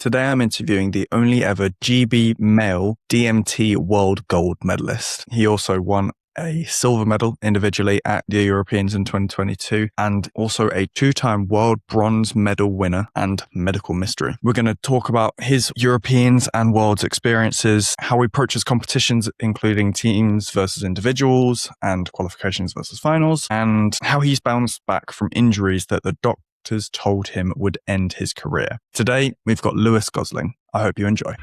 Today I'm interviewing the only ever GB male DMT world gold medalist. He also won a silver medal individually at the Europeans in 2022 and also a two-time world bronze medal winner and medical mystery. We're going to talk about his Europeans and world's experiences, how he approaches competitions, including teams versus individuals and qualifications versus finals, and how he's bounced back from injuries that the doctors told him would end his career. Today, we've got Lewis Gosling. I hope you enjoy.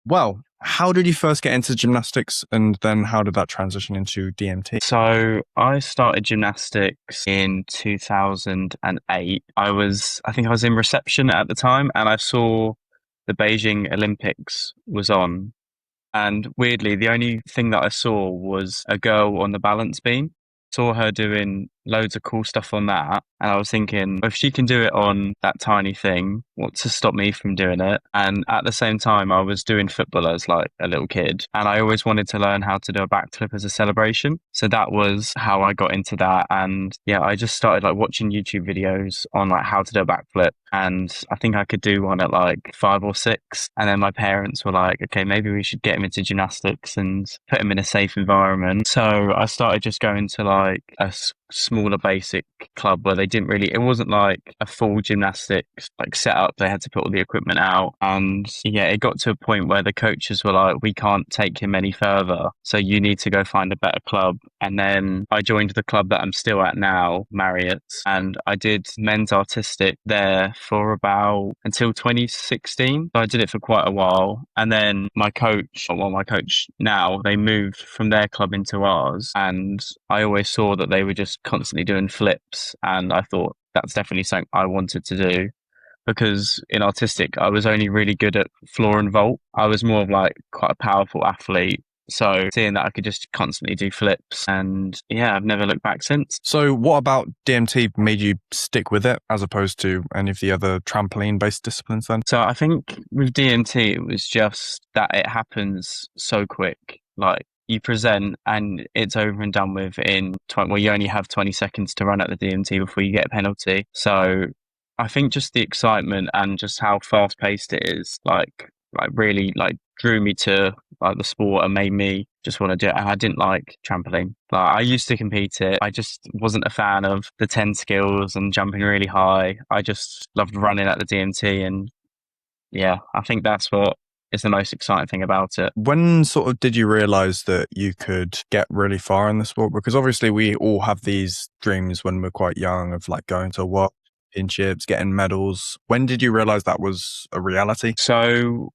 Well, how did you first get into gymnastics and then how did that transition into DMT? So I started gymnastics in 2008. I think I was in reception at the time and I saw the Beijing Olympics was on. And weirdly, the only thing that I saw was a girl on the balance beam. Saw her doing loads of cool stuff on that. And I was thinking, if she can do it on that tiny thing, what's to stop me from doing it? And at the same time, I was doing football as like a little kid. And I always wanted to learn how to do a backflip as a celebration. So that was how I got into that. And yeah, I just started like watching YouTube videos on like how to do a backflip. And I think I could do one at like 5 or 6. And then my parents were like, okay, maybe we should get him into gymnastics and put him in a safe environment. So I started just going to like a smaller basic club where it wasn't like a full gymnastics like setup. They had to put all the equipment out. And yeah, it got to a point where the coaches were like, we can't take him any further. So you need to go find a better club. And then I joined the club that I'm still at now, Marriott's. And I did men's artistic there for until 2016. So I did it for quite a while. And then my coach now, they moved from their club into ours. And I always saw that they were just constantly doing flips. And I thought that's definitely something I wanted to do. Because in artistic, I was only really good at floor and vault. I was more of like quite a powerful athlete. So seeing that I could just constantly do flips and yeah, I've never looked back since. So what about DMT made you stick with it as opposed to any of the other trampoline-based disciplines then? So I think with DMT, it was just that it happens so quick. Like you present and it's over and done with in 20, well, you only have 20 seconds to run at the DMT before you get a penalty. So I think just the excitement and just how fast paced it is, like really like drew me to like the sport and made me just want to do it. And I didn't like trampoline. Like I used to compete it. I just wasn't a fan of the 10 skills and jumping really high. I just loved running at the DMT. And yeah, I think that's what is the most exciting thing about it. When sort of did you realize that you could get really far in the sport? Because obviously we all have these dreams when we're quite young of like going to world championships, getting medals. When did you realize that was a reality? So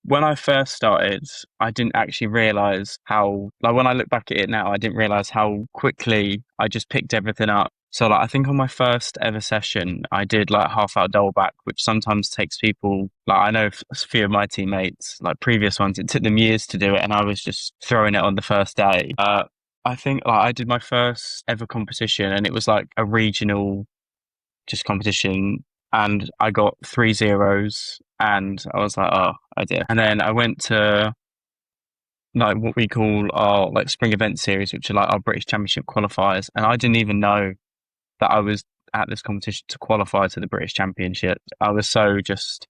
when I first started, I didn't actually realize how, like when I look back at it now, I didn't realize how quickly I just picked everything up. So like, I think on my first ever session, I did like half out double back, which sometimes takes people, like I know a few of my teammates, like previous ones, it took them years to do it. And I was just throwing it on the first day. I think like I did my first ever competition and it was like a regional just competition. And I got 3 zeros and I was like, oh, I did. And then I went to like what we call our like spring event series, which are like our British Championship qualifiers. And I didn't even know that I was at this competition to qualify to the British Championship. I was so just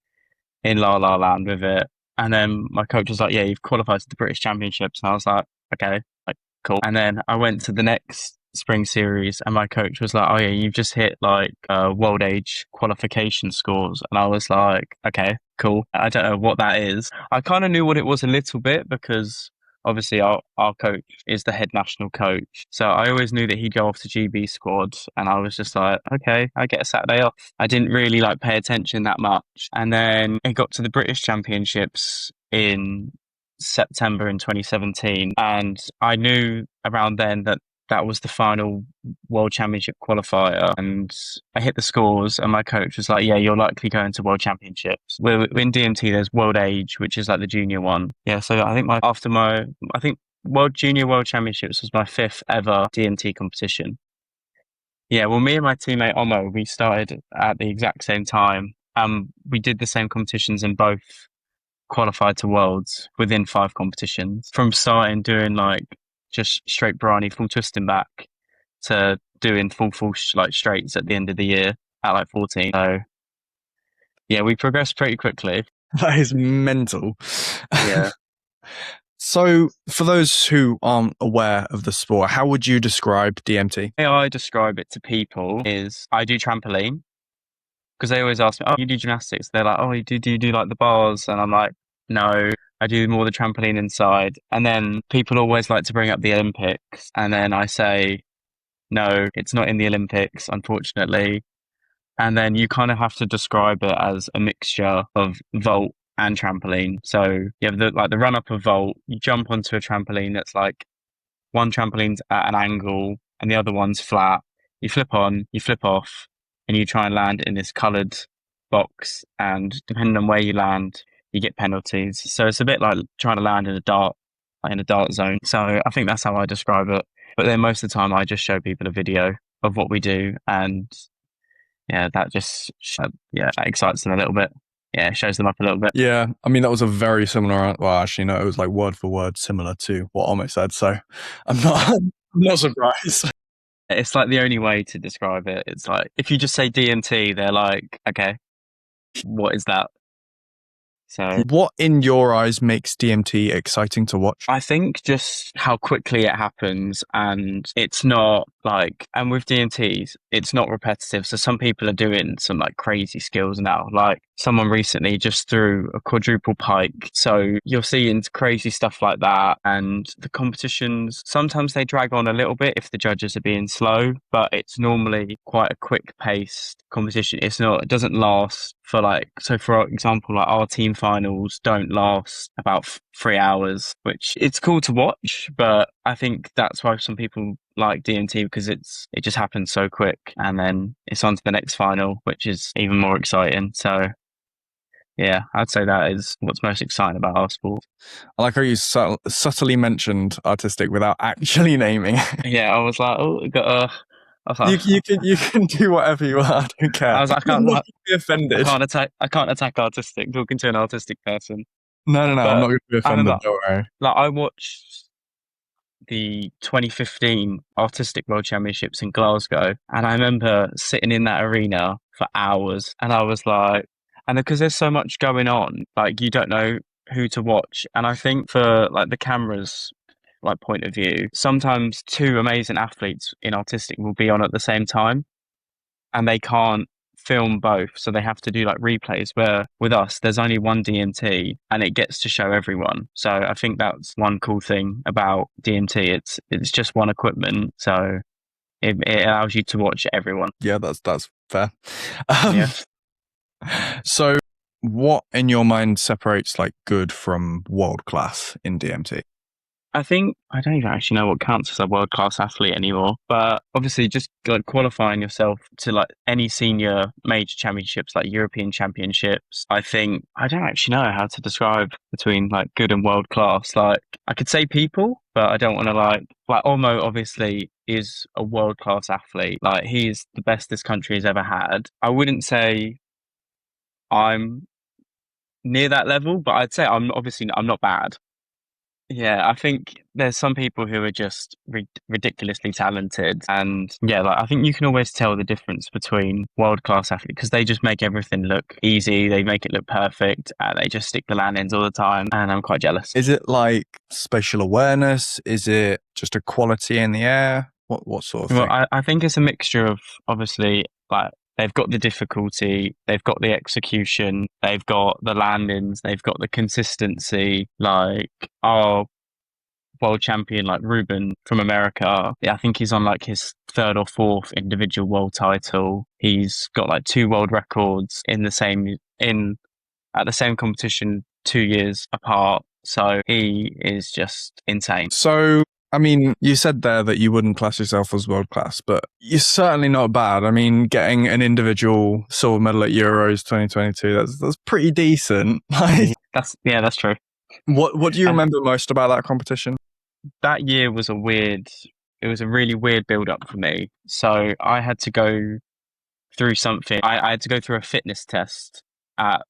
in la la land with it. And then my coach was like, yeah, you've qualified to the British Championships. And I was like, okay, like cool. And then I went to the next spring series and my coach was like, oh yeah, you've just hit like world age qualification scores. And I was like, okay, cool. I don't know what that is. I kind of knew what it was a little bit because obviously our coach is the head national coach. So I always knew that he'd go off to GB squad and I was just like, okay, I get a Saturday off. I didn't really like pay attention that much. And then it got to the British Championships in September in 2017. And I knew around then that was the final World Championship qualifier. And I hit the scores and my coach was like, yeah, you're likely going to World Championships. We're in DMT, there's World Age, which is like the junior one. Yeah, so I think World Championships was my 5th ever DMT competition. Yeah, well, me and my teammate Omo, we started at the exact same time. We did the same competitions and both qualified to Worlds within 5 competitions. From starting doing like just straight briny, full twisting back to doing full like straights at the end of the year at like 14. So yeah, we progressed pretty quickly. That is mental. Yeah. So, for those who aren't aware of the sport, how would you describe DMT? The way I describe it to people is I do trampoline because they always ask me, "Oh, you do gymnastics?" They're like, "Oh, do you do like the bars?" And I'm like, "No, I do more the trampoline inside." And then people always like to bring up the Olympics, and then I say, "No, it's not in the Olympics, unfortunately." And then you kind of have to describe it as a mixture of vault and trampoline. So you have the run up of vault, you jump onto a trampoline that's like one trampoline's at an angle and the other one's flat. You flip on, you flip off, and you try and land in this coloured box. And depending on where you land, you get penalties. So it's a bit like trying to land in a dart, like in a dart zone. So I think that's how I describe it. But then most of the time, I just show people a video of what we do, and yeah, that just that excites them a little bit. Yeah, it shows them up a little bit. Yeah, I mean, that was a very similar, well, actually, no, it was like word for word similar to what Omid said. So I'm not surprised. It's like the only way to describe it. It's like if you just say DMT, they're like, okay, what is that? So What in your eyes makes DMT exciting to watch? I think just how quickly it happens, and it's not like, and with DMTs, it's not repetitive. So some people are doing some like crazy skills now. Like someone recently just threw a quadruple pike. So you're seeing crazy stuff like that. And the competitions, sometimes they drag on a little bit if the judges are being slow, but it's normally quite a quick paced competition. It doesn't last for like, so for example, like our team finals don't last about 3 hours, which it's cool to watch, but I think that's why some people like DMT, because it just happens so quick, and then it's on to the next final, which is even more exciting. So yeah, I'd say that is what's most exciting about our sport. I like how you subtly mentioned artistic without actually naming it. Yeah, I was like, oh, I was like, You can do whatever you want. I don't care. I was like, I'm not going to be offended. I can't attack artistic talking to an artistic person. No, I'm But not going to be I offended. remember, Don't worry. like, I watched the 2015 Artistic World Championships in Glasgow, and I remember sitting in that arena for hours, and I was like, and because there's so much going on, like you don't know who to watch, and I think for like the cameras like point of view, sometimes two amazing athletes in artistic will be on at the same time, and they can't film both, so they have to do like replays, where with us there's only one DMT and it gets to show everyone. So I think that's one cool thing about DMT. It's just one equipment, so it allows you to watch everyone. Yeah, that's fair. Yeah. So what in your mind separates like good from world class in DMT? I think I don't even actually know what counts as a world class athlete anymore, but obviously just like qualifying yourself to like any senior major championships, like European championships. I think I don't actually know how to describe between like good and world class. Like I could say people, but I don't want to like Olmo obviously is a world class athlete. Like he is the best this country has ever had. I wouldn't say I'm near that level, but I'd say I'm not bad. Yeah, I think there's some people who are just ridiculously talented, and yeah, like I think you can always tell the difference between world class athletes because they just make everything look easy, they make it look perfect, and they just stick the landings all the time, and I'm quite jealous. Is it like spatial awareness? Is it just a quality in the air? What sort of Well, thing? I think it's a mixture of obviously like they've got the difficulty, they've got the execution, they've got the landings, they've got the consistency. Like our world champion, like Ruben from America, yeah, I think he's on like his third or fourth individual world title. He's got like two world records at the same competition 2 years apart. So he is just insane. So, I mean, you said there that you wouldn't class yourself as world class, but you're certainly not bad. I mean, getting an individual silver medal at Euros 2022, that's pretty decent. Like, That's true. what do you And remember most about that competition? that year was it was a really weird build up for me. So I had to go through something. I had to go through a fitness test at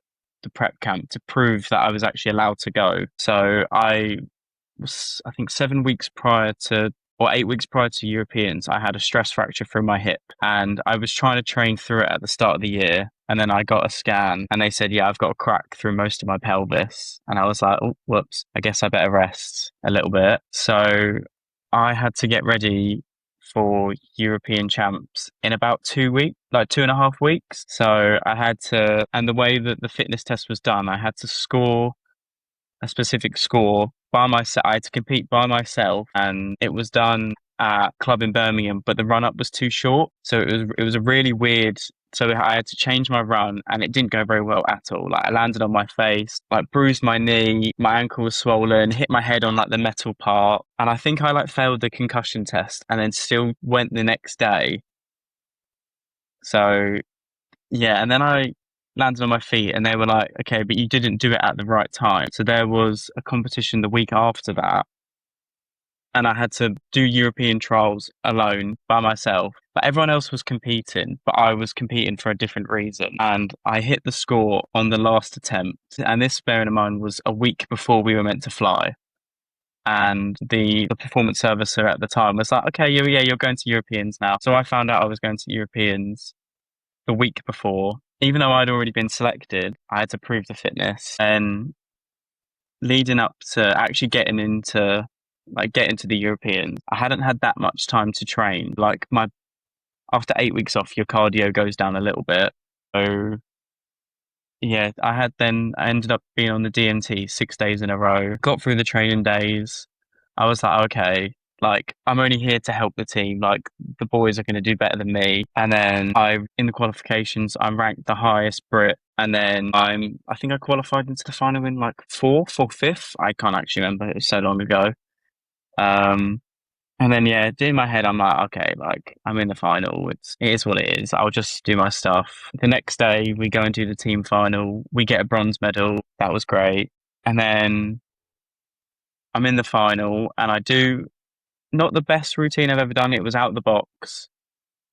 the prep camp to prove that I was actually allowed to go. So I was, I think, 7 weeks prior to, or 8 weeks prior to Europeans, I had a stress fracture through my hip, and I was trying to train through it at the start of the year. And then I got a scan and they said, yeah, I've got a crack through most of my pelvis. And I was like, oh, whoops, I guess I better rest a little bit. So I had to get ready for European champs in about 2 weeks, like 2.5 weeks. So I had to, and the way that the fitness test was done, I had to score a specific score by myself. I had to compete by myself, and it was done at a club in Birmingham, but the run up was too short. So it was a really weird. So I had to change my run, and it didn't go very well at all. Like I landed on my face, like bruised my knee, my ankle was swollen, hit my head on like the metal part, and I think I like failed the concussion test, and then still went the next day. So yeah, and then I landed on my feet and they were like, okay, but you didn't do it at the right time. So there was a competition the week after that. And I had to do European trials alone by myself. But everyone else was competing, but I was competing for a different reason. And I hit the score on the last attempt. And this, bearing in mind, was a week before we were meant to fly. And the performance servicer at the time was like, okay, yeah, you're going to Europeans now. So I found out I was going to Europeans the week before. Even though I'd already been selected, I had to prove the fitness. And leading up to actually getting into the Europeans, I hadn't had that much time to train. Like after 8 weeks off, your cardio goes down a little bit. So yeah, I ended up being on the DMT 6 days in a row, got through the training days. I was like, okay, like I'm only here to help the team. Like the boys are going to do better than me. And then in the qualifications, I'm ranked the highest Brit. And then I think I qualified into the final in like fourth or fifth. I can't actually remember. It was so long ago. And then yeah, in my head, I'm like, okay, like I'm in the final. It is what it is. I'll just do my stuff. The next day, we go and do the team final. We get a bronze medal. That was great. And then I'm in the final, and I do not the best routine I've ever done. It was out the box,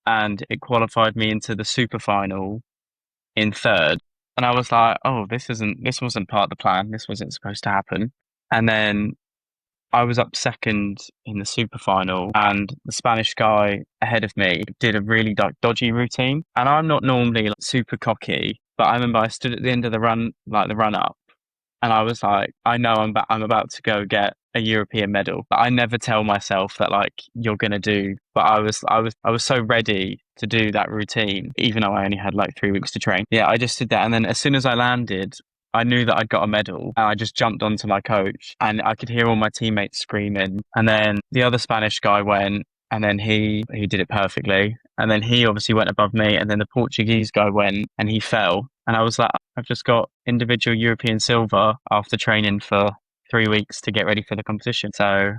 and it qualified me into the super final in third. And I was like, oh, this wasn't part of the plan. This wasn't supposed to happen. And then I was up second in the super final, and the Spanish guy ahead of me did a really dodgy routine. And I'm not normally like, super cocky, but I remember I stood at the end of the run, like the run up, and I was like, I know I'm about to go get a European medal, but I never tell myself that like you're gonna do. But I was so ready to do that routine, even though I only had like 3 weeks to train. Yeah, I just did that, and then as soon as I landed, I knew that I'd got a medal, and I just jumped onto my coach, and I could hear all my teammates screaming. And then the other Spanish guy went, and then he did it perfectly. And then he obviously went above me, and then the Portuguese guy went, and he fell. And I was like, I've just got individual European silver after training for 3 weeks to get ready for the competition. So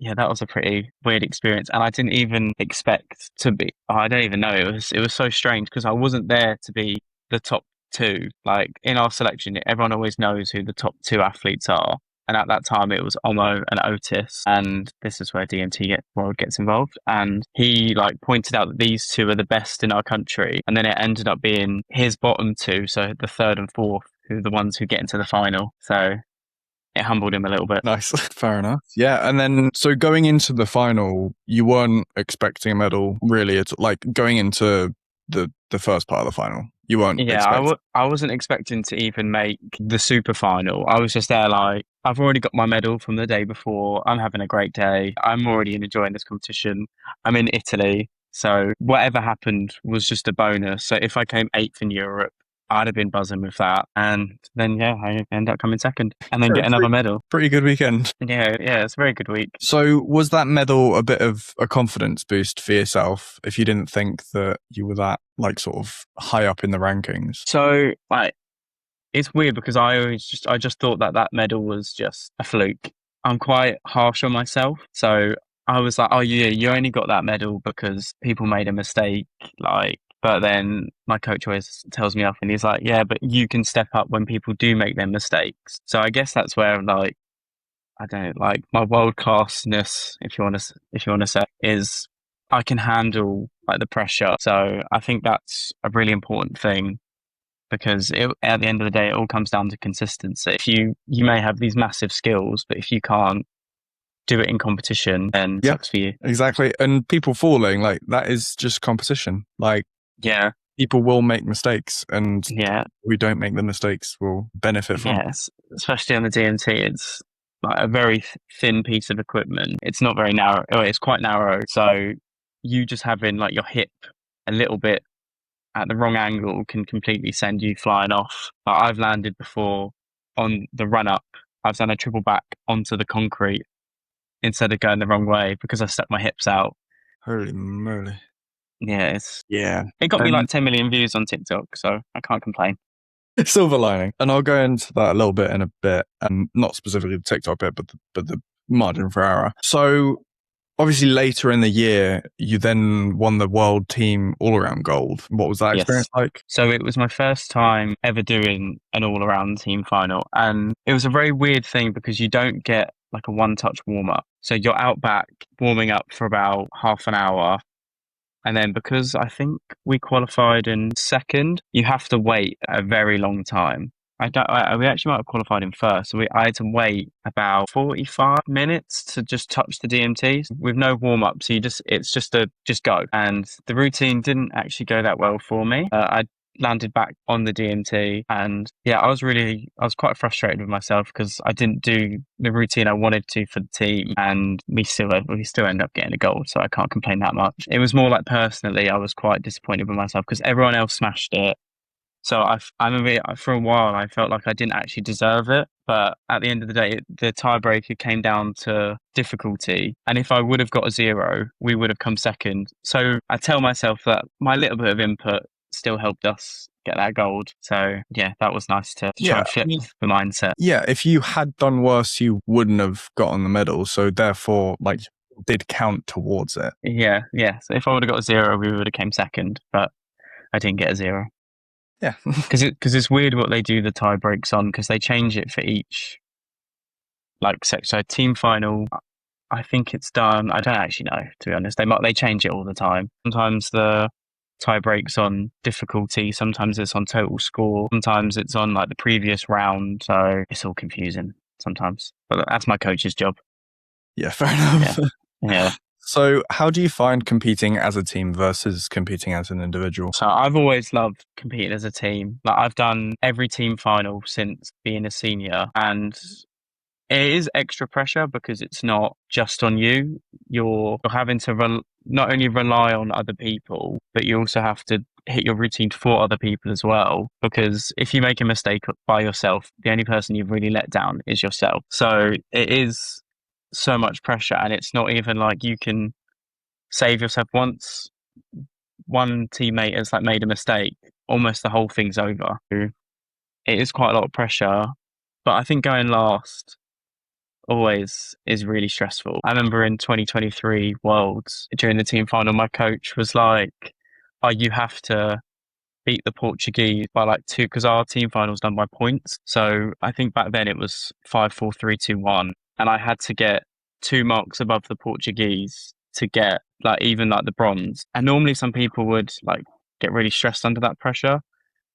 yeah, that was a pretty weird experience, and I didn't even expect to be. I don't even know. It was so strange because I wasn't there to be the top two. Like in our selection, everyone always knows who the top two athletes are. And at that time, it was Omo and Otis, and this is where DMT World gets involved. And he like pointed out that these two are the best in our country, and then it ended up being his bottom two, so the third and fourth, who are the ones who get into the final. So it humbled him a little bit. Nice. Fair enough. Yeah. And then, so going into the final, you weren't expecting a medal really. It's like going into the first part of the final. You weren't expecting. I wasn't expecting to even make the super final. I was just there like, I've already got my medal from the day before. I'm having a great day. I'm already enjoying this competition. I'm in Italy. So whatever happened was just a bonus. So if I came eighth in Europe, I'd have been buzzing with that. And then, yeah, I end up coming second and then get another medal. Pretty good weekend. Yeah, it's a very good week. So was that medal a bit of a confidence boost for yourself if you didn't think that you were that like sort of high up in the rankings? So like, it's weird because I just thought that medal was just a fluke. I'm quite harsh on myself. So I was like, oh yeah, you only got that medal because people made a mistake. Like, but then my coach always tells me off and he's like, yeah, but you can step up when people do make their mistakes. So I guess that's where like, I don't know, like my world classness, if you want to say, is I can handle like the pressure. So I think that's a really important thing because at the end of the day, it all comes down to consistency. If you may have these massive skills, but if you can't do it in competition, then Yeah. sucks for you. Exactly. And people falling, like, that is just competition. Like, Yeah, people will make mistakes, and yeah, we don't make the mistakes we'll benefit from. yes. Especially on the DMT, it's like a very thin piece of equipment. It's not very narrow. Oh, it's quite narrow. So you just having like your hip a little bit at the wrong angle can completely send you flying off. Like, I've landed before on the run up. I've done a triple back onto the concrete instead of going the wrong way because I stuck my hips out. Holy moly. Yeah, Yeah. it got me And like 10 million views on TikTok, so I can't complain. silver lining. And I'll go into that a little bit in a bit, and not specifically the TikTok bit, but the margin for error. So obviously later in the year, you then won the world team all-around gold. What was that experience like? So it was my first time ever doing an all-around team final, and it was a very weird thing because you don't get like a one-touch warm-up. So you're out back warming up for about half an hour, and then because I think we qualified in second, you have to wait a very long time. We actually might have qualified in first. So I had to wait about 45 minutes to just touch the DMT with no warm up. So it's just go. And the routine didn't actually go that well for me. I landed back on the DMT, and yeah, I was quite frustrated with myself because I didn't do the routine I wanted to for the team, and we still end up getting a gold, so I can't complain that much. It was more like personally I was quite disappointed with myself because everyone else smashed it. So I remember for a while I felt like I didn't actually deserve it, but at the end of the day, the tiebreaker came down to difficulty, and if I would have got a 0, we would have come second. So I tell myself that my little bit of input still helped us get that gold. So yeah, that was nice to try and flip the mindset. Yeah, if you had done worse, you wouldn't have gotten the medal. So therefore, like, did count towards it. Yeah. So if I would have got a 0, we would have came second, but I didn't get a 0. Yeah. Because it's weird what they do the tie breaks on, because they change it for each like section. So team final, I think it's done. I don't actually know, to be honest. They change it all the time. Sometimes the tie breaks on difficulty. Sometimes it's on total score. Sometimes it's on like the previous round. So it's all confusing sometimes. But that's my coach's job. Yeah, fair enough. Yeah. So how do you find competing as a team versus competing as an individual? So I've always loved competing as a team. Like, I've done every team final since being a senior, and it is extra pressure because it's not just on you. You're having to not only rely on other people, but you also have to hit your routine for other people as well. Because if you make a mistake by yourself, the only person you've really let down is yourself. So it is so much pressure, and it's not even like you can save yourself. Once one teammate has like made a mistake, almost the whole thing's over. It is quite a lot of pressure, but I think going last always is really stressful. I remember in 2023 Worlds, during the team final, my coach was like, "Oh, you have to beat the Portuguese by like 2," because our team final was done by points. So I think back then it was 5, 4, 3, 2, 1, and I had to get 2 marks above the Portuguese to get like even like the bronze. And normally some people would like get really stressed under that pressure,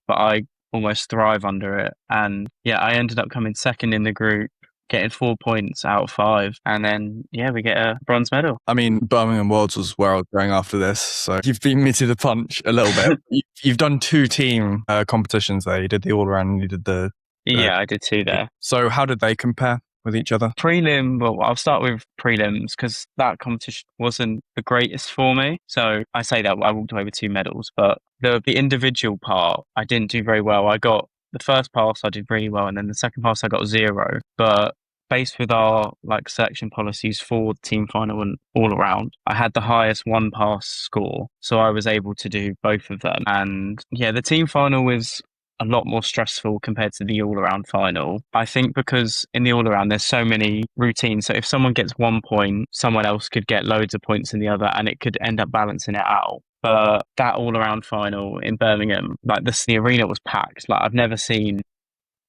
but I almost thrive under it. And yeah, I ended up coming second in the group, getting 4 points out of 5, and then yeah, we get a bronze medal. I mean, Birmingham Worlds was where I was going after this, so you've beaten me to the punch a little bit. You've done 2 team competitions there. You did the all-around and you did the... Yeah, I did 2 there. So how did they compare with each other? Well, I'll start with prelims because that competition wasn't the greatest for me. So I say that I walked away with 2 medals, but the individual part, I didn't do very well. I got the first pass, I did really well, and then the second pass, I got a 0. But based with our like selection policies for team final and all around, I had the highest 1 pass score, so I was able to do both of them. And yeah, the team final was a lot more stressful compared to the all-around final. I think because in the all-around there's so many routines, so if someone gets 1 point, someone else could get loads of points in the other, and it could end up balancing it out. But that all-around final in Birmingham, like the arena was packed. Like, I've never seen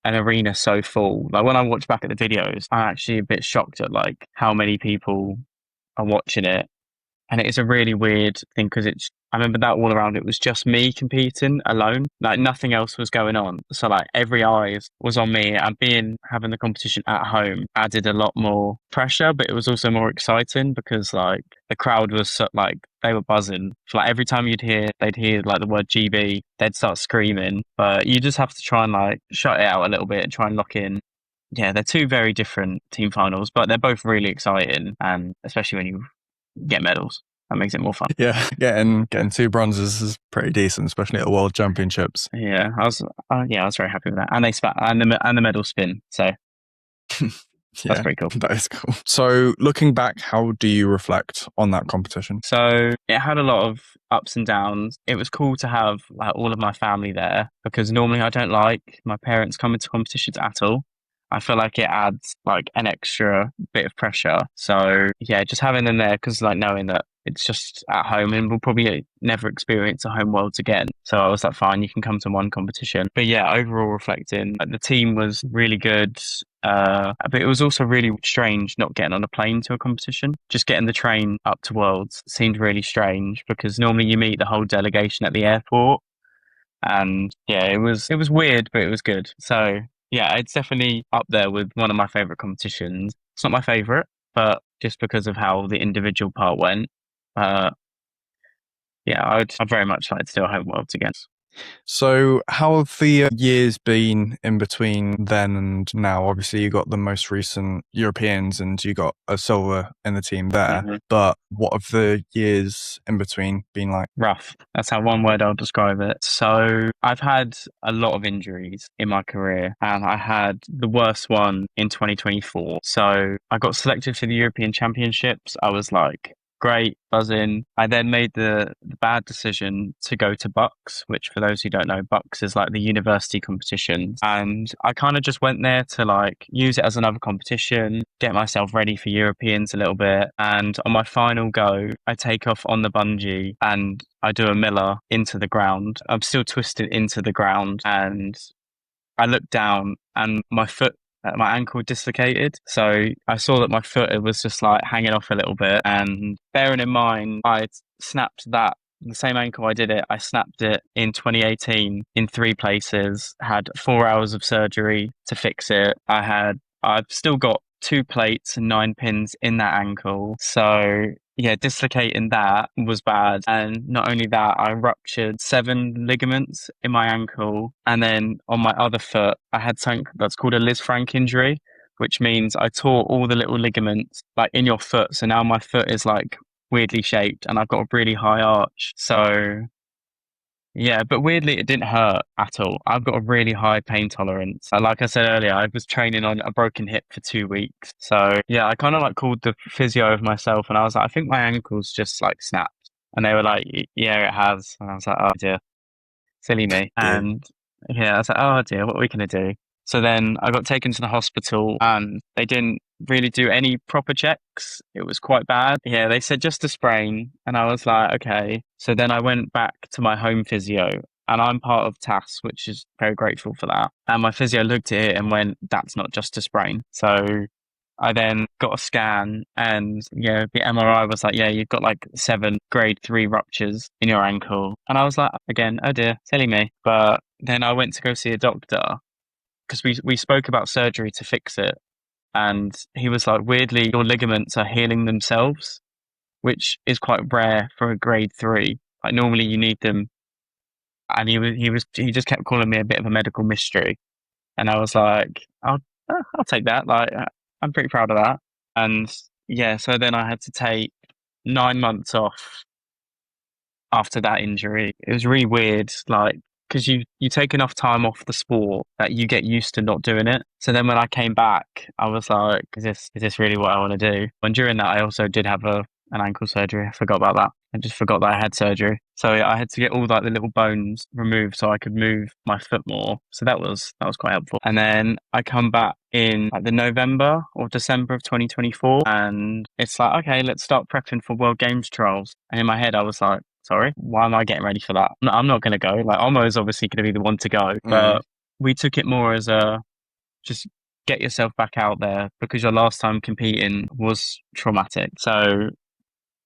an arena so full. Like, when I watch back at the videos, I'm actually a bit shocked at like how many people are watching it. And it is a really weird thing because I remember that all around, it was just me competing alone. Like nothing else was going on. So like every eye was on me, and having the competition at home added a lot more pressure, but it was also more exciting because like the crowd was like, they were buzzing. So like every time they'd hear like the word GB, they'd start screaming, but you just have to try and like shut it out a little bit and try and lock in. Yeah, they're two very different team finals, but they're both really exciting, and especially when you get medals. That makes it more fun. Yeah, getting 2 bronzes is pretty decent, especially at the World Championships. Yeah, I was very happy with that, and they spat and the medal spin. So that's pretty cool. That is cool. So looking back, how do you reflect on that competition? So it had a lot of ups and downs. It was cool to have like all of my family there because normally I don't like my parents coming to competitions at all. I feel like it adds like an extra bit of pressure. So yeah, just having them there because like knowing that it's just at home and we'll probably never experience a home worlds again. So I was like, fine, you can come to one competition. But yeah, overall reflecting, like, the team was really good. But it was also really strange not getting on a plane to a competition. Just getting the train up to Worlds seemed really strange because normally you meet the whole delegation at the airport. And yeah, it was weird, but it was good. So yeah, it's definitely up there with one of my favorite competitions. It's not my favorite, but just because of how the individual part went, uh, yeah, I'd very much like to do a home worlds again. So how have the years been in between then and now? Obviously, you got the most recent Europeans and you got a silver in the team there. Mm-hmm. But what have the years in between been like? Rough. That's how one word I'll describe it. So I've had a lot of injuries in my career, and I had the worst one in 2024. So I got selected for the European Championships. I was like, great, buzzing. I then made the bad decision to go to Bucks, which for those who don't know, Bucks is like the university competitions. And I kind of just went there to like use it as another competition, get myself ready for Europeans a little bit. And on my final go, I take off on the bungee and I do a Miller into the ground. I'm still twisted into the ground, and I looked down and my ankle dislocated. So I saw that my foot, it was just like hanging off a little bit. And bearing in mind, I snapped the same ankle I snapped it in 2018 in 3 places, had 4 hours of surgery to fix it. I've still got 2 plates and 9 pins in that ankle. So yeah, dislocating that was bad. And not only that, I ruptured 7 ligaments in my ankle. And then on my other foot, I had something that's called a Lisfranc injury, which means I tore all the little ligaments like in your foot. So now my foot is like weirdly shaped and I've got a really high arch. So yeah, but weirdly, it didn't hurt at all. I've got a really high pain tolerance. Like I said earlier, I was training on a broken hip for 2 weeks. So yeah, I kind of like called the physio of myself and I was like, I think my ankle's just like snapped. And they were like, yeah, it has. And I was like, oh dear, silly me. And yeah, I was like, oh dear, what are we going to do? So then I got taken to the hospital and they didn't really do any proper checks. It was quite bad. Yeah, they said just a sprain. And I was like, okay. So then I went back to my home physio, and I'm part of TAS, which is very grateful for that. And my physio looked at it and went, that's not just a sprain. So I then got a scan and yeah, the MRI was like, yeah, you've got like 7 grade 3 ruptures in your ankle. And I was like, again, oh dear, silly me. But then I went to go see a doctor because we spoke about surgery to fix it. And he was like, weirdly, your ligaments are healing themselves, which is quite rare for a grade 3. Like normally you need them. And he just kept calling me a bit of a medical mystery. And I was like, I'll take that. Like, I'm pretty proud of that. And yeah, so then I had to take 9 months off after that injury. It was really weird, like, because you take enough time off the sport that you get used to not doing it. So then when I came back, I was like, is this really what I want to do? And during that, I also did have an ankle surgery. I forgot about that. I just forgot that I had surgery. So I had to get all like the little bones removed so I could move my foot more. So that was quite helpful. And then I come back in like the November or December of 2024, and it's like, okay, let's start prepping for World Games trials. And in my head, I was like, sorry, why am I getting ready for that? No, I'm not going to go. Like, Omo is obviously going to be the one to go, but we took it more as a just get yourself back out there because your last time competing was traumatic. So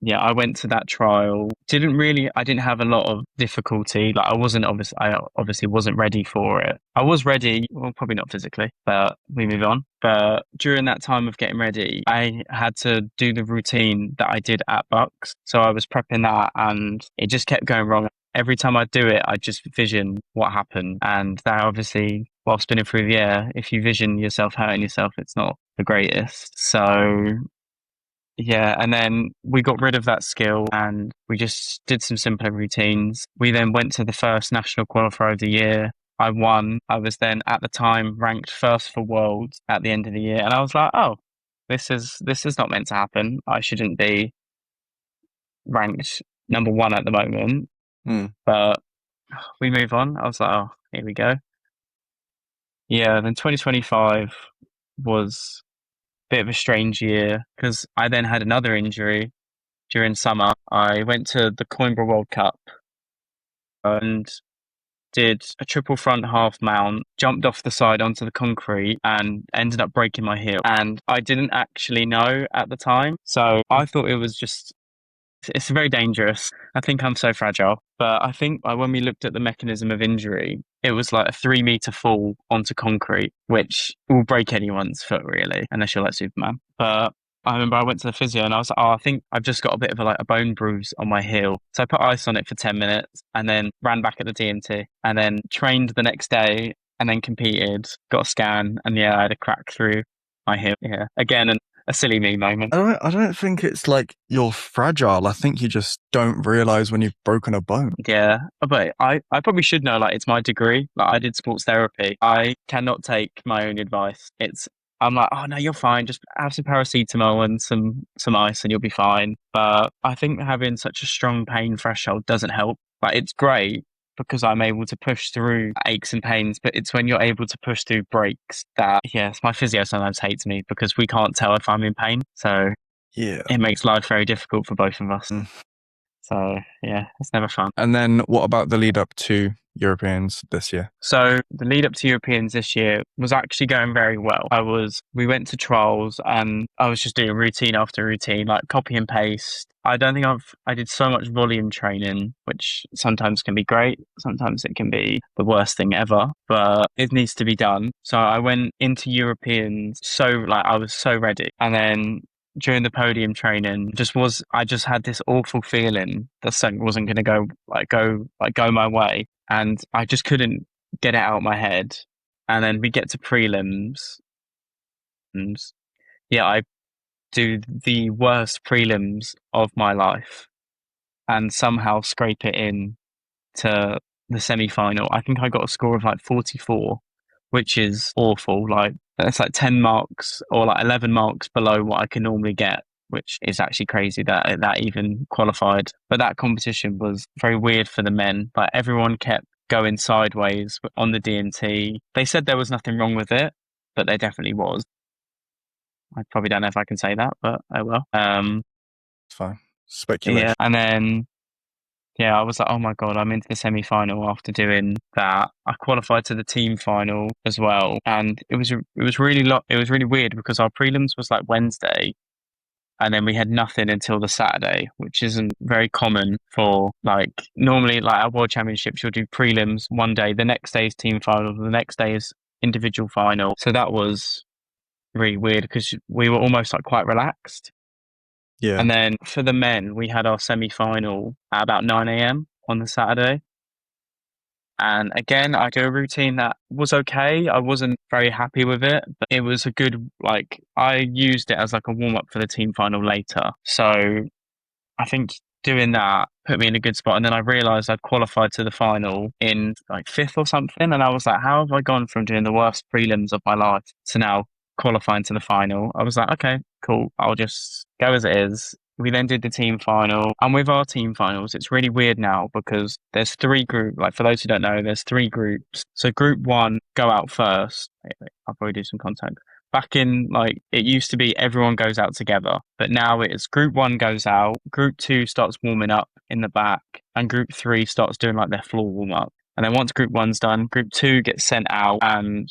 I went to that trial. I didn't have a lot of difficulty. Like I obviously wasn't ready for it. I was ready, well, probably not physically, but we move on. But during that time of getting ready, I had to do the routine that I did at Bucks. So I was prepping that and it just kept going wrong. Every time I do it, I just vision what happened. And that obviously, while spinning through the air, if you vision yourself hurting yourself, it's not the greatest. So yeah, and then we got rid of that skill and we just did some simpler routines. We then went to the first national qualifier of the year. I won. I was then at the time ranked first for worlds at the end of the year, and I was like, "Oh, this is not meant to happen. I shouldn't be ranked number one at the moment." Mm. But we move on. I was like, "Oh, here we go." Yeah, then 2025 was a bit of a strange year because I then had another injury during summer. I went to the Coimbra World Cup and did a triple front half mount, jumped off the side onto the concrete and ended up breaking my heel. And I didn't actually know at the time. So I thought it was just it's very dangerous. I think I'm so fragile. But I think when we looked at the mechanism of injury, it was like a 3 meter fall onto concrete, which will break anyone's foot really, unless you're like Superman. But I remember I went to the physio and I was like, oh, I think I've just got a bit of a bone bruise on my heel. So I put ice on it for 10 minutes and then ran back at the DMT and then trained the next day and then competed, got a scan, and yeah, I had a crack through my heel. Yeah. Again, a silly me moment. I don't think it's like you're fragile. I think you just don't realize when you've broken a bone. Yeah, but I probably should know, like, it's my degree. Like, I did sports therapy. I cannot take my own advice. I'm like, oh no, you're fine. Just have some paracetamol and some ice and you'll be fine. But I think having such a strong pain threshold doesn't help. Like, it's great because I'm able to push through aches and pains, but it's when you're able to push through breaks that, yes, my physio sometimes hates me because we can't tell if I'm in pain. So Yeah. it makes life very difficult for both of us. Mm. So yeah, it's never fun. And then what about the lead up to Europeans this year? So the lead up to Europeans this year was actually going very well. We went to trials and I was just doing routine after routine, like copy and paste. I don't think I did so much volume training, which sometimes can be great. Sometimes it can be the worst thing ever, but it needs to be done. So I went into Europeans I was so ready. And then during the podium training, I just had this awful feeling that something wasn't going to go my way, and I just couldn't get it out of my head. And then we get to prelims, and yeah, I do the worst prelims of my life, and somehow scrape it in to the semi-final. I think I got a score of like 44, which is awful. Like that's like 10 marks or like 11 marks below what I can normally get, which is actually crazy that even qualified. But that competition was very weird for the men. Like everyone kept going sideways on the DMT. They said there was nothing wrong with it, but there definitely was. I probably don't know if I can say that, but oh well. It's fine. Speculation. Yeah, and then yeah, I was like, oh my God, I'm into the semi-final after doing that. I qualified to the team final as well. And it was really weird because our prelims was like Wednesday and then we had nothing until the Saturday, which isn't very common for like normally like our world championships, you'll do prelims one day, the next day is team final, the next day is individual final. So that was really weird because we were almost like quite relaxed. Yeah. And then for the men, we had our semi-final at about 9 a.m. on the Saturday. And again, I do a routine that was okay. I wasn't very happy with it, but it was a good, I used it as like a warm up for the team final later. So I think doing that put me in a good spot. And then I realized I'd qualified to the final in like fifth or something. And I was like, how have I gone from doing the worst prelims of my life to now qualifying to the final? I was like, okay, cool. I'll just go as it is. We then did the team final. And with our team finals, it's really weird now because there's three groups. Like for those who don't know, there's three groups. So group one go out first. Wait, I'll probably do some content. Back in, it used to be everyone goes out together, but now it's group one goes out, group two starts warming up in the back, and group three starts doing like their floor warm up. And then once group one's done, group two gets sent out, and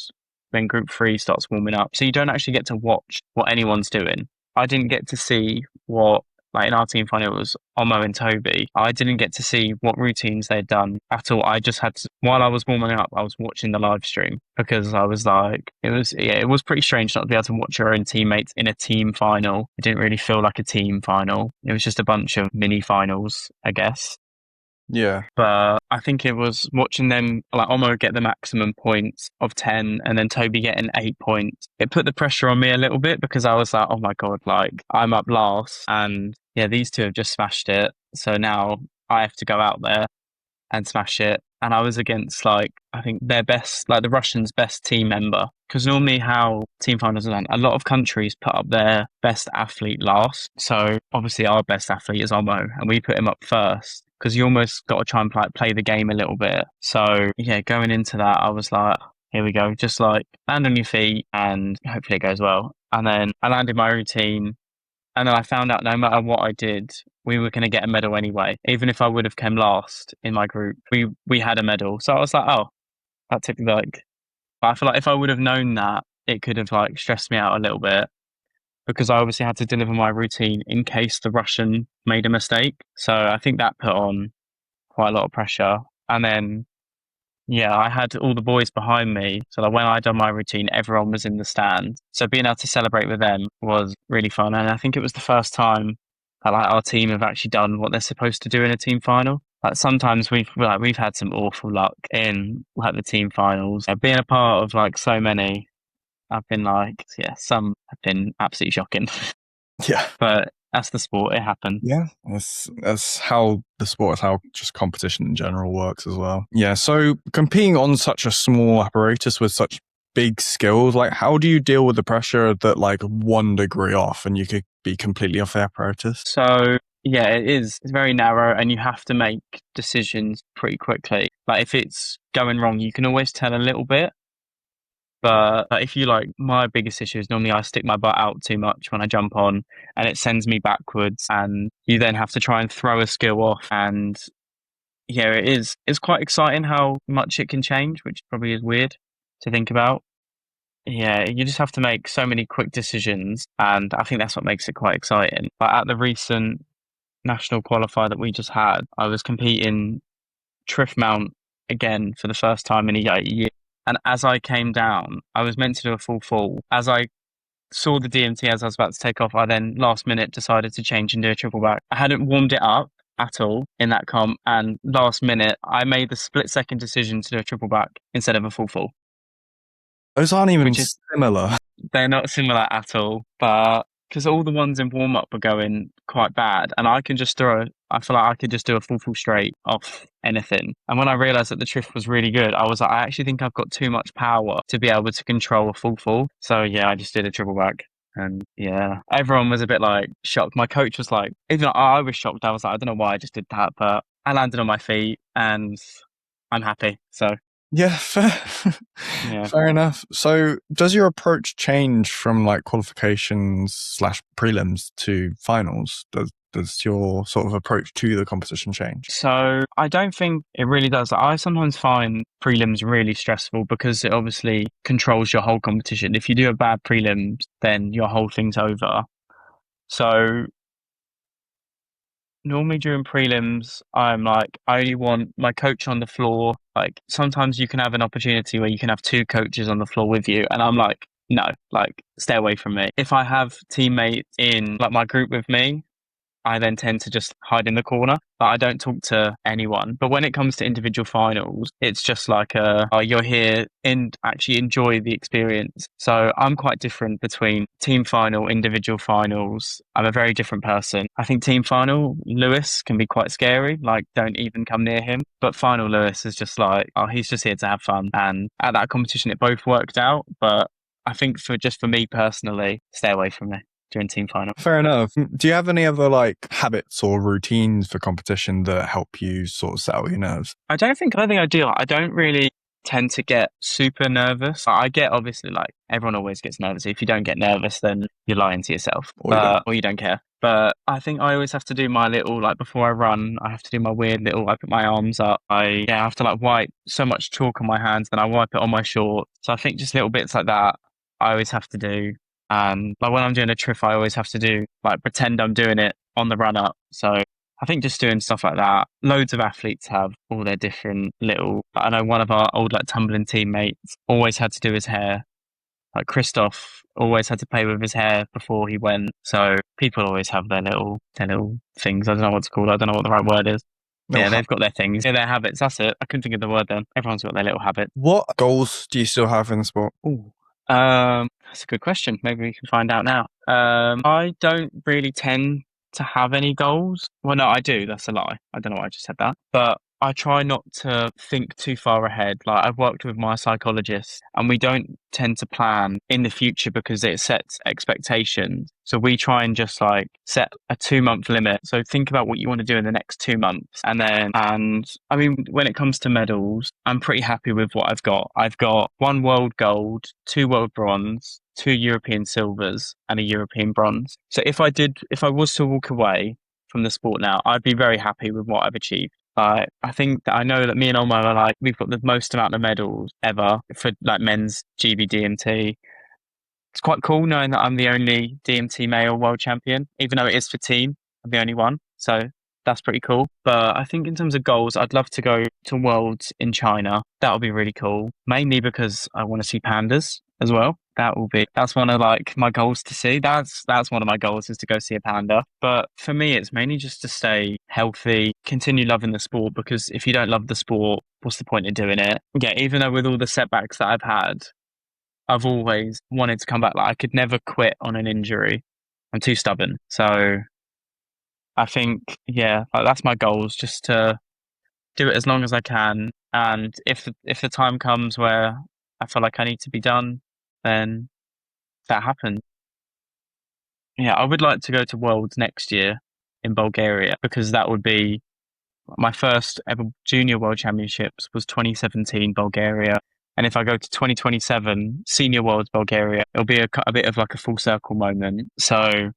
then group three starts warming up. So you don't actually get to watch what anyone's doing. I didn't get to see what like in our team final, it was Omo and Toby. I didn't get to see what routines they'd done at all. I just had to, while I was warming up, I was watching the live stream because I was like, it was pretty strange not to be able to watch your own teammates in a team final. It didn't really feel like a team final. It was just a bunch of mini finals, I guess. Yeah. But I think it was watching them, like Omo get the maximum points of 10 and then Toby getting 8 points. It put the pressure on me a little bit because I was like, oh my God, like I'm up last and yeah, these two have just smashed it. So now I have to go out there and smash it. And I was against like, I think their best, like the Russians' best team member. Because normally how team finals are done, a lot of countries put up their best athlete last. So obviously our best athlete is Omo and we put him up first. Because you almost got to try and play the game a little bit. So yeah, going into that, I was like, here we go. Just like land on your feet and hopefully it goes well. And then I landed my routine. And then I found out no matter what I did, we were going to get a medal anyway. Even if I would have come last in my group, we had a medal. So I was like, oh, that took like, I feel like if I would have known that, it could have like stressed me out a little bit because I obviously had to deliver my routine in case the Russian made a mistake. So I think that put on quite a lot of pressure. And then, yeah, I had all the boys behind me. So that when I done my routine, everyone was in the stand. So being able to celebrate with them was really fun. And I think it was the first time that like our team have actually done what they're supposed to do in a team final. Like sometimes we've had some awful luck in like the team finals. Being a part of like so many, I've been like, yeah, some have been absolutely shocking. Yeah. But that's the sport. It happens. Yeah, that's how the sport, is how just competition in general works as well. Yeah, so competing on such a small apparatus with such big skills, like how do you deal with the pressure that like 1 degree off and you could be completely off the apparatus? So yeah, it's very narrow and you have to make decisions pretty quickly. Like if it's going wrong, you can always tell a little bit. But if you like, my biggest issue is normally I stick my butt out too much when I jump on and it sends me backwards and you then have to try and throw a skill off. And yeah, it's quite exciting how much it can change, which probably is weird to think about. Yeah, you just have to make so many quick decisions. And I think that's what makes it quite exciting. But at the recent national qualifier that we just had, I was competing Triff Mount again for the first time in a year. And as I came down, I was meant to do a full fall. As I saw the DMT as I was about to take off, I then last minute decided to change and do a triple back. I hadn't warmed it up at all in that comp. And last minute, I made the split second decision to do a triple back instead of a full fall. Those aren't even similar. They're not similar at all, but because all the ones in warm up are going quite bad, and I feel like I could just do a full straight off anything. And when I realized that the triff was really good, I was like, I actually think I've got too much power to be able to control a full fall. So yeah, I just did a triple back. And yeah, everyone was a bit like shocked. My coach was like, even though I was shocked, I was like, I don't know why I just did that, but I landed on my feet and I'm happy. So yeah, fair. Yeah. Fair enough. So does your approach change from like qualifications/prelims to finals? Does your sort of approach to the competition change? So I don't think it really does. I sometimes find prelims really stressful because it obviously controls your whole competition. If you do a bad prelims, then your whole thing's over. So normally during prelims, I'm like, I only want my coach on the floor. Like sometimes you can have an opportunity where you can have 2 coaches on the floor with you. And I'm like, no, like stay away from me. If I have teammates in like my group with me, I then tend to just hide in the corner. But I don't talk to anyone. But when it comes to individual finals, it's just like, oh, you're here and actually enjoy the experience. So I'm quite different between team final, individual finals. I'm a very different person. I think team final, Lewis can be quite scary. Like, don't even come near him. But final Lewis is just like, oh, he's just here to have fun. And at that competition, it both worked out. But I think for me personally, stay away from me during team final. Fair enough. Do you have any other like habits or routines for competition that help you sort of settle your nerves? I don't think I do. I don't really tend to get super nervous. I get obviously like everyone always gets nervous. If you don't get nervous, then you're lying to yourself or you don't care. But I think I always have to do my little, like before I run, I have to do my weird little, I put my arms up. I have to like wipe so much chalk on my hands, then I wipe it on my shorts. So I think just little bits like that I always have to do. And like when I'm doing a triff, I always have to do like pretend I'm doing it on the run up. So I think just doing stuff like that. Loads of athletes have all their different little. I know one of our old like tumbling teammates always had to do his hair. Like Christoph always had to play with his hair before he went. So people always have their little things. I don't know what to call it. I don't know what the right word is. No, Yeah, they've got their things. Yeah, their habits. That's it. I couldn't think of the word then. Everyone's got their little habit. what goals do you still have in the sport? Ooh. That's a good question. Maybe we can find out now. I don't really tend to have any goals. Well, no, I do. That's a lie. I don't know why I just said that. But I try not to think too far ahead. Like I've worked with my psychologist and we don't tend to plan in the future because it sets expectations. So we try and just like set a 2 month limit. So think about what you want to do in the next 2 months. And I mean, when it comes to medals, I'm pretty happy with what I've got. I've got 1 world gold, 2 world bronze, 2 European silvers and a European bronze. So if I was to walk away from the sport now, I'd be very happy with what I've achieved. I think that I know that me and Olmo are like, we've got the most amount of medals ever for like men's GB DMT. It's quite cool knowing that I'm the only DMT male world champion, even though it is for team, I'm the only one. So that's pretty cool. But I think in terms of goals, I'd love to go to Worlds in China. That would be really cool, mainly because I want to see pandas as well. That's one of like my goals to see. That's one of my goals is to go see a panda. But for me, it's mainly just to stay healthy, continue loving the sport, because if you don't love the sport, what's the point of doing it? Yeah, even though with all the setbacks that I've had, I've always wanted to come back. Like I could never quit on an injury. I'm too stubborn. So I think, yeah, like that's my goal is just to do it as long as I can. And if the time comes where I feel like I need to be done, then that happens. Yeah, I would like to go to Worlds next year in Bulgaria because that would be my first ever junior world championships was 2017 Bulgaria. And if I go to 2027 senior worlds Bulgaria, it'll be a bit of like a full circle moment. So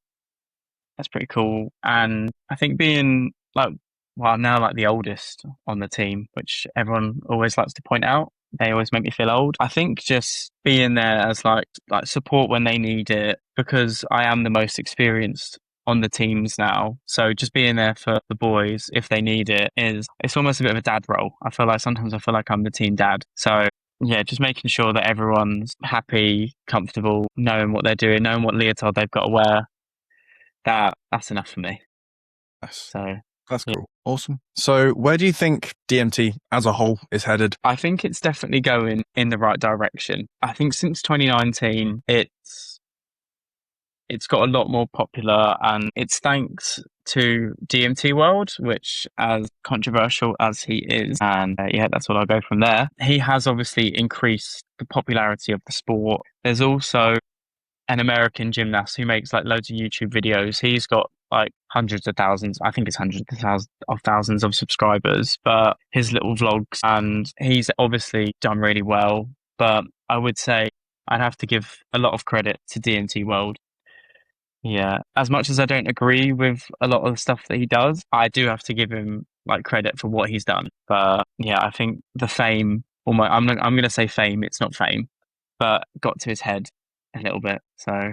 that's pretty cool. And I think being like, well, I'm now like the oldest on the team, which everyone always likes to point out. They always make me feel old. I think just being there as like support when they need it, because I am the most experienced on the teams now. So just being there for the boys if they need it's almost a bit of a dad role. Sometimes I feel like I'm the team dad. So yeah, just making sure that everyone's happy, comfortable, knowing what they're doing, knowing what leotard they've got to wear. That's enough for me. Yes. So That's yeah. cool. Awesome. So where do you think DMT as a whole is headed? I think it's definitely going in the right direction. I think since 2019, it's got a lot more popular, and it's thanks to DMT World, which, as controversial as he is, and yeah, that's what I'll go from there. He has obviously increased the popularity of the sport. There's also an American gymnast who makes like loads of YouTube videos. He's got like hundreds of thousands, I think it's hundreds of thousands of subscribers, but his little vlogs, and he's obviously done really well. But I would say I'd have to give a lot of credit to DMT World. Yeah, as much as I don't agree with a lot of the stuff that he does, I do have to give him like credit for what he's done. But yeah, I think the fame, I'm going to say fame, it's not fame, but got to his head a little bit. So,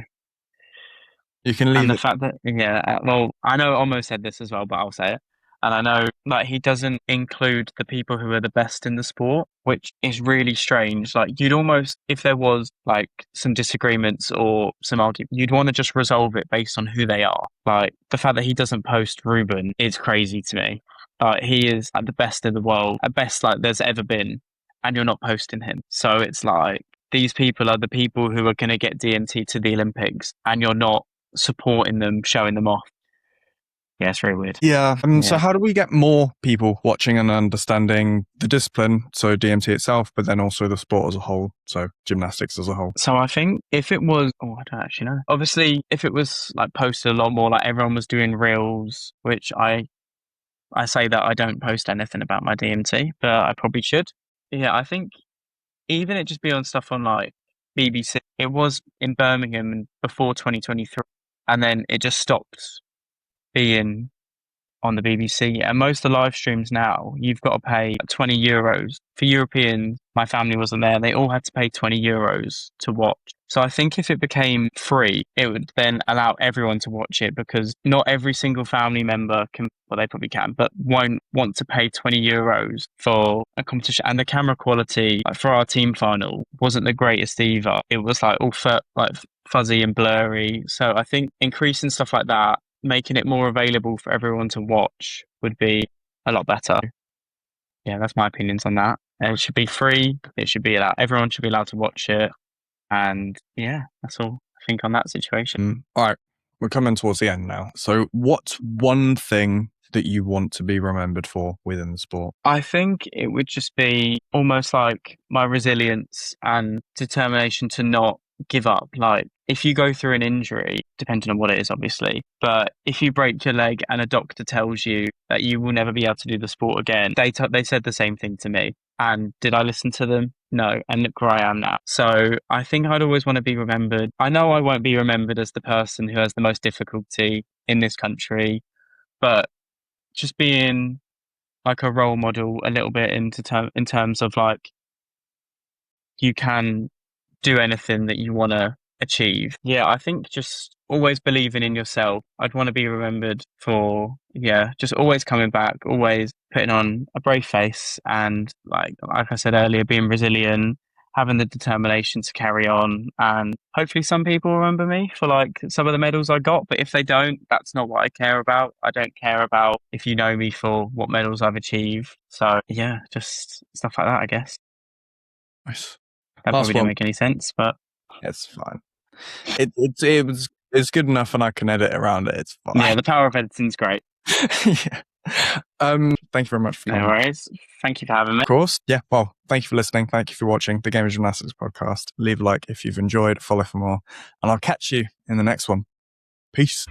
You can and leave the it. fact that, yeah, well, I know I almost said this as well, but I'll say it. And I know like he doesn't include the people who are the best in the sport, which is really strange. Like you'd almost, if there was like some disagreements or some argument, you'd want to just resolve it based on who they are. Like the fact that he doesn't post Ruben is crazy to me. He is at the best in the world, at best like there's ever been, and you're not posting him. So it's like these people are the people who are going to get DMT to the Olympics, and you're not supporting them, showing them off. Yeah, it's very weird. Yeah. So Yeah. how do we get more people watching and understanding the discipline, so DMT itself, but then also the sport as a whole, so gymnastics as a whole? So I think if it was, I don't actually know. Obviously, if it was like posted a lot more, like everyone was doing reels, which I say that I don't post anything about my DMT, but I probably should. Yeah, I think even it just be on stuff on like BBC. It was in Birmingham before 2023, and then it just stopped being on the BBC. And most of the live streams now, you've got to pay €20. For Europeans, my family wasn't there. They all had to pay €20 to watch. So I think if it became free, it would then allow everyone to watch it, because not every single family member can, well, they probably can, but won't want to pay €20 for a competition. And the camera quality for our team final wasn't the greatest either. It was like all fuzzy and blurry. So I think increasing stuff like that, making it more available for everyone to watch, would be a lot better. Yeah, that's my opinions on that. It should be free. It should be allowed. Everyone should be allowed to watch it. And yeah, that's all I think on that situation. All right, we're coming towards the end now. So what's one thing that you want to be remembered for within the sport? I think it would just be almost like my resilience and determination to not give up. Like, if you go through an injury, depending on what it is, obviously, but if you break your leg and a doctor tells you that you will never be able to do the sport again, they said the same thing to me. And did I listen to them? No. And look where I am now. So I think I'd always want to be remembered. I know I won't be remembered as the person who has the most difficulty in this country, but just being like a role model a little bit in terms of like, you can do anything that you want to achieve. Yeah, I think just always believing in yourself. I'd want to be remembered for, just always coming back, always putting on a brave face, and like I said earlier, being resilient, having the determination to carry on. And hopefully some people remember me for like some of the medals I got, but if they don't, that's not what I care about. I don't care about if you know me for what medals I've achieved. So yeah, just stuff like that, I guess. Nice. That probably didn't make any sense, but it's fine. It's good enough, and I can edit around it. It's fine. Yeah, the power of editing's great. Yeah. Thank you very much for coming. No worries. Thank you for having me. Of course. Yeah. Well, thank you for listening. Thank you for watching the Game of Gymnastics podcast. Leave a like if you've enjoyed, follow for more, and I'll catch you in the next one. Peace.